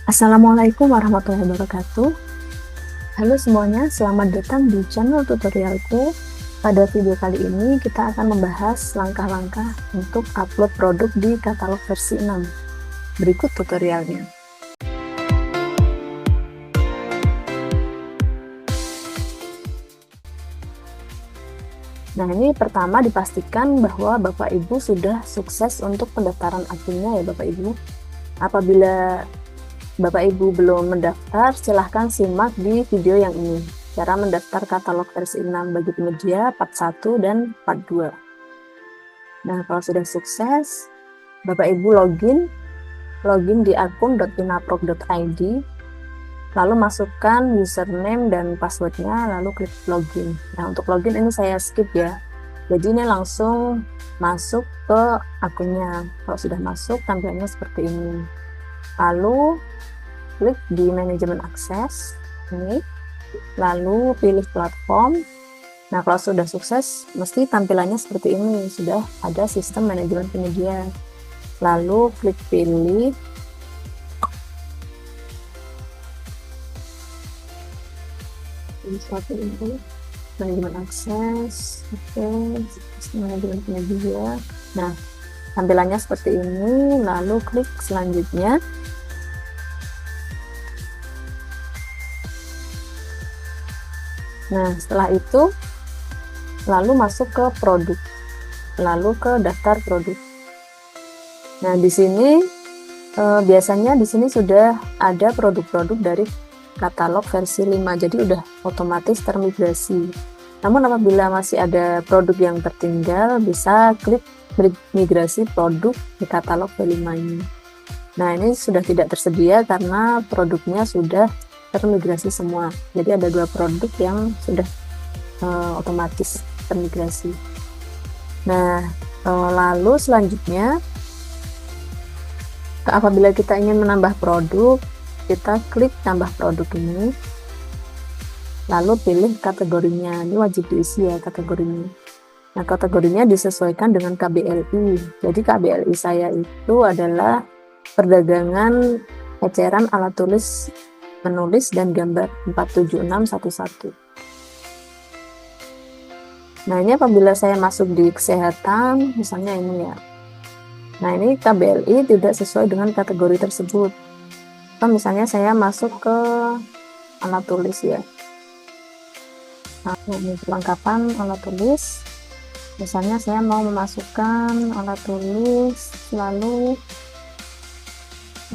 Assalamualaikum warahmatullahi wabarakatuh. Halo semuanya, selamat datang di channel tutorialku. Pada video kali ini kita akan membahas langkah-langkah untuk upload produk di katalog versi 6. Berikut tutorialnya. Nah, ini pertama dipastikan bahwa Bapak Ibu sudah sukses untuk pendaftaran akunnya ya Bapak Ibu. Apabila Bapak Ibu belum mendaftar, silahkan simak di video yang ini. Cara mendaftar katalog versi 6 bagi penyedia part 1 dan part 2. Nah, kalau sudah sukses, Bapak Ibu login di akun.inaprok.id, lalu masukkan username dan passwordnya, lalu klik login. Nah, untuk login ini saya skip ya. Jadi ini langsung masuk ke akunnya. Kalau sudah masuk, tampilannya seperti ini. Lalu klik di manajemen akses ini, lalu pilih platform. Nah, kalau sudah sukses, mesti tampilannya seperti ini, sudah ada sistem manajemen penyedia. Lalu klik pilih suatu ini, manajemen akses, sistem manajemen penyedia. Nah, tampilannya seperti ini, lalu klik selanjutnya. Nah, setelah itu lalu masuk ke produk, lalu ke daftar produk. Nah, di sini biasanya di sini sudah ada produk-produk dari katalog versi 5, jadi udah otomatis termigrasi. Namun apabila masih ada produk yang tertinggal, bisa klik migrasi produk di katalog V5 ini. Nah, ini sudah tidak tersedia karena produknya sudah termigrasi semua. Jadi ada 2 produk yang sudah otomatis termigrasi. Nah, lalu selanjutnya, apabila kita ingin menambah produk, kita klik tambah produk ini, lalu pilih kategorinya. Ini wajib diisi ya kategorinya. Nah, kategorinya disesuaikan dengan KBLI. Jadi KBLI saya itu adalah perdagangan eceran alat tulis menulis dan gambar 47611. Nah, ini apabila saya masuk di kesehatan, misalnya ini ya. Nah, ini KBLI tidak sesuai dengan kategori tersebut. Atau misalnya saya masuk ke alat tulis ya. Nah, ini perlengkapan alat tulis. Misalnya saya mau memasukkan alat tulis, lalu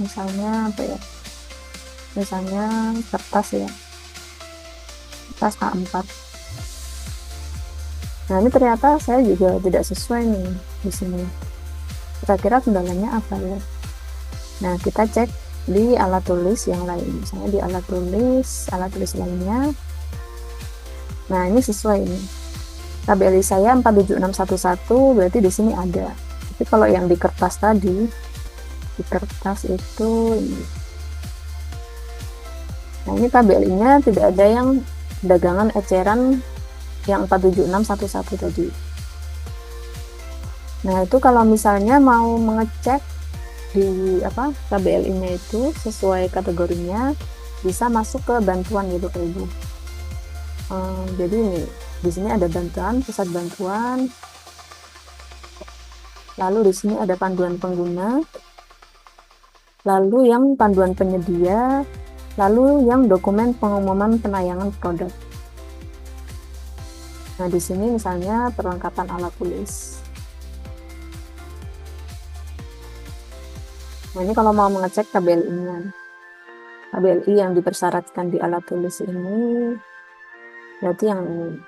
misalnya apa ya? Misalnya kertas ya, kertas A4. Nah, ini ternyata saya juga tidak sesuai nih di sini. Kira-kira kendalanya apa ya? Nah, kita cek di alat tulis yang lain, misalnya di alat tulis lainnya. Nah, ini sesuai ini. KBLI saya 47611, berarti di sini ada. Tapi kalau yang di kertas tadi, di kertas itu ini. Nah, ini KBLI-nya tidak ada yang dagangan eceran yang 47611 tadi. Nah, itu kalau misalnya mau mengecek di KBLI-nya itu sesuai kategorinya, bisa masuk ke bantuan gitu Bapak Ibu. Jadi ini di sini ada bantuan, pusat bantuan. Lalu di sini ada panduan pengguna. Lalu yang panduan penyedia. Lalu yang dokumen pengumuman penayangan produk. Nah, di sini misalnya perlengkapan alat tulis. Nah, ini kalau mau mengecek KBLI-nya. KBLI yang dipersyaratkan di alat tulis ini, berarti yang ini.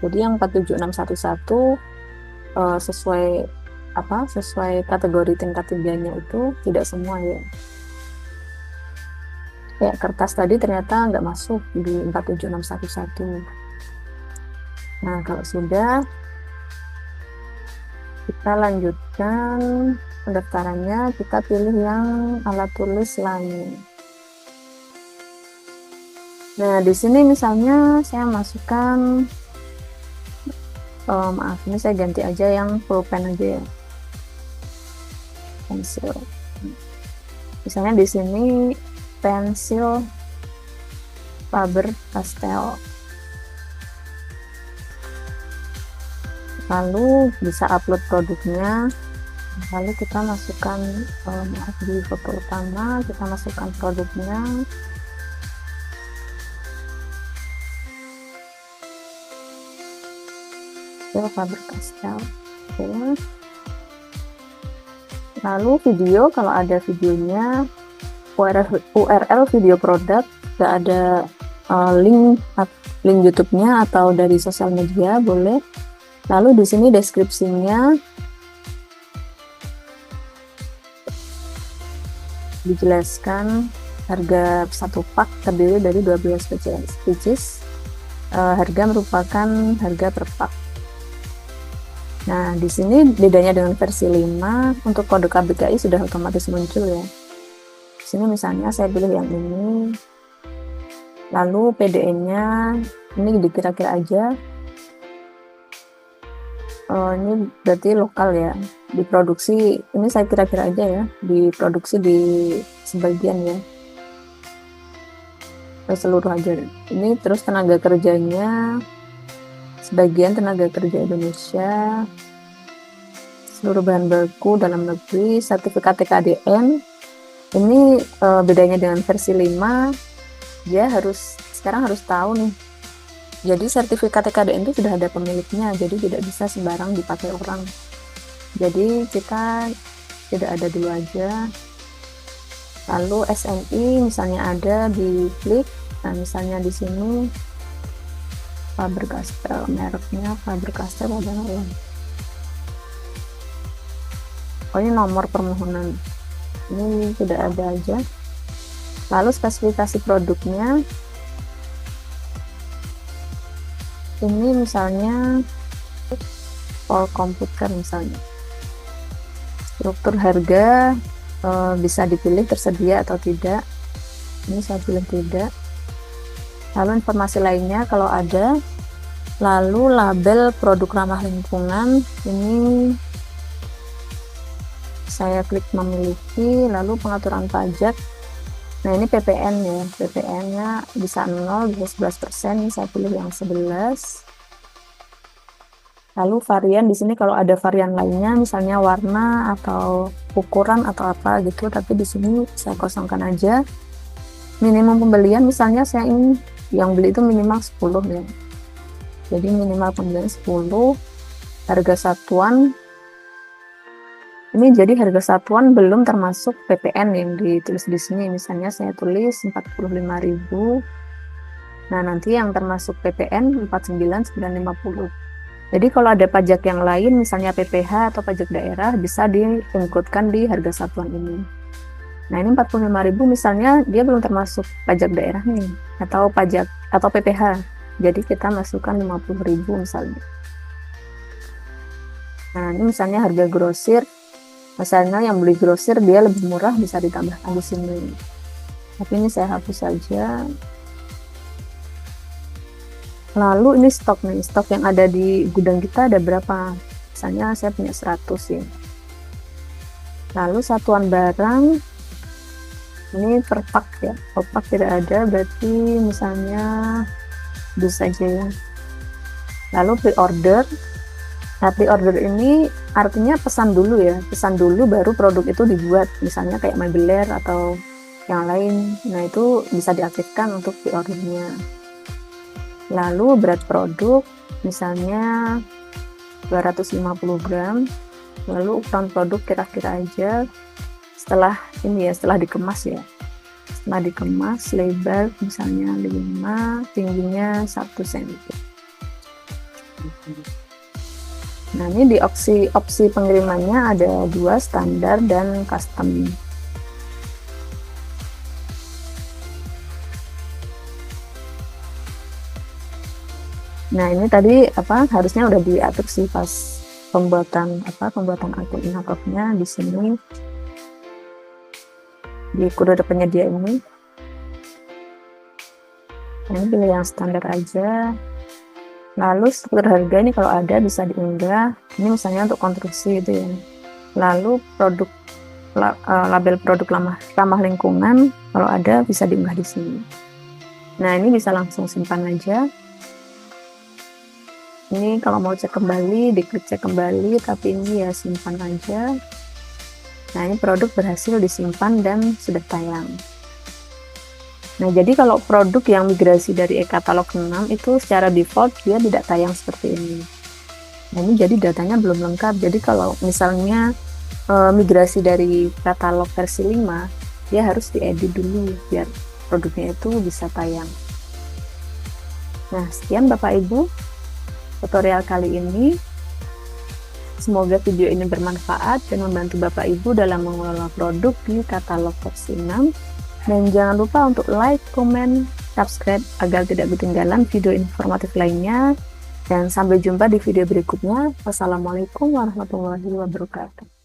Jadi yang 47611 sesuai kategori tingkat 3-nya itu tidak semua ya. Kayak kertas tadi ternyata nggak masuk di 47611. Nah, kalau sudah, kita lanjutkan pendaftarannya, kita pilih yang alat tulis lain. Nah, di sini misalnya saya masukkan, maaf, ini saya ganti aja yang pulpen aja ya. Pensil. Misalnya di sini pensil Faber-Castell. Lalu bisa upload produknya, lalu kita masukkan di foto utama, kita masukkan produknya. Faber-Castell. Oke. Lalu video, kalau ada videonya, URL video produk, nggak ada link YouTube-nya atau dari sosial media boleh. Lalu di sini deskripsinya dijelaskan harga satu pak terdiri dari 12 pieces. Harga merupakan harga per pak. Nah, di sini bedanya dengan versi 5, untuk kode KBKI sudah otomatis muncul ya. Di sini misalnya saya pilih yang ini. Lalu PDN-nya ini dikira-kira aja. Ini berarti lokal ya. Diproduksi, ini saya kira-kira aja ya, diproduksi di sebagian ya. Seluruh aja. Ini terus tenaga kerjanya, sebagian tenaga kerja Indonesia, seluruh bahan baku dalam negeri, sertifikat TKDN. Ini bedanya dengan versi 5, dia sekarang harus tahu nih. Jadi sertifikat TKDN itu sudah ada pemiliknya, jadi tidak bisa sembarang dipakai orang. Jadi kita tidak ada dulu aja. Lalu SNI misalnya ada, di klik. Nah, misalnya di sini Faber-Castell, mereknya Faber-Castell adalah ini nomor permohonan, ini tidak ada aja. Lalu spesifikasi produknya ini misalnya all komputer, misalnya struktur harga bisa dipilih tersedia atau tidak. Ini saya pilih tidak. Lalu informasi lainnya kalau ada. Lalu label produk ramah lingkungan, ini saya klik memiliki. Lalu pengaturan pajak, nah ini PPN ya, PPN-nya bisa 0, bisa 11%, saya pilih yang 11. Lalu varian, di sini kalau ada varian lainnya, misalnya warna atau ukuran atau apa gitu, tapi di sini saya kosongkan aja. Minimum pembelian, misalnya saya ingin yang beli itu minimal 10 ya. Jadi minimal pembelian 10. Harga satuan, ini jadi harga satuan belum termasuk PPN yang ditulis di sini. Misalnya saya tulis 45.000. Nah, nanti yang termasuk PPN 49.950. Jadi kalau ada pajak yang lain, misalnya PPH atau pajak daerah, bisa diincludekan di harga satuan ini. Nah, ini 45.000 misalnya dia belum termasuk pajak daerah nih, atau pajak atau PPH. Jadi kita masukkan 50.000 misalnya. Nah, ini misalnya harga grosir. Misalnya yang beli grosir dia lebih murah, bisa ditambahkan di sini. Tapi ini saya hapus saja. Lalu ini stok nih, stok yang ada di gudang kita ada berapa? Misalnya saya punya 100 ya. Lalu satuan barang, ini per pak ya, per pak tidak ada, berarti misalnya bisa saja ya. Lalu pre-order, nah pre-order ini artinya pesan dulu ya, pesan dulu baru produk itu dibuat, misalnya kayak meubiler atau yang lain. Nah, itu bisa diaktifkan untuk pre-ordernya. Lalu berat produk misalnya 250 gram. Lalu ukuran produk kira-kira aja setelah ini ya, setelah dikemas ya. Setelah dikemas, lebar misalnya 5, tingginya 1 cm. Nah, ini di opsi pengirimannya ada 2, standar dan custom. Nah, ini tadi harusnya udah diatur sih pas pembuatan akun Inakopnya di sini di kode penyedia ini. Nah, ini pilih yang standar aja. Lalu struktur harga ini kalau ada bisa diunggah. Ini misalnya untuk konstruksi itu ya. Lalu produk label produk ramah lingkungan, kalau ada bisa diunggah di sini. Nah, ini bisa langsung simpan aja. Ini kalau mau cek kembali, diklik cek kembali, tapi ini ya simpan aja. Nah, ini produk berhasil disimpan dan sudah tayang. Nah, jadi kalau produk yang migrasi dari e-katalog 6 itu secara default dia tidak tayang seperti ini. Nah, ini jadi datanya belum lengkap. Jadi kalau misalnya migrasi dari katalog versi 5, dia harus diedit dulu biar produknya itu bisa tayang. Nah, sekian Bapak Ibu tutorial kali ini. Semoga video ini bermanfaat dan membantu Bapak Ibu dalam mengelola produk di katalog versi 6. Dan jangan lupa untuk like, komen, subscribe agar tidak ketinggalan video informatif lainnya. Dan sampai jumpa di video berikutnya. Wassalamualaikum warahmatullahi wabarakatuh.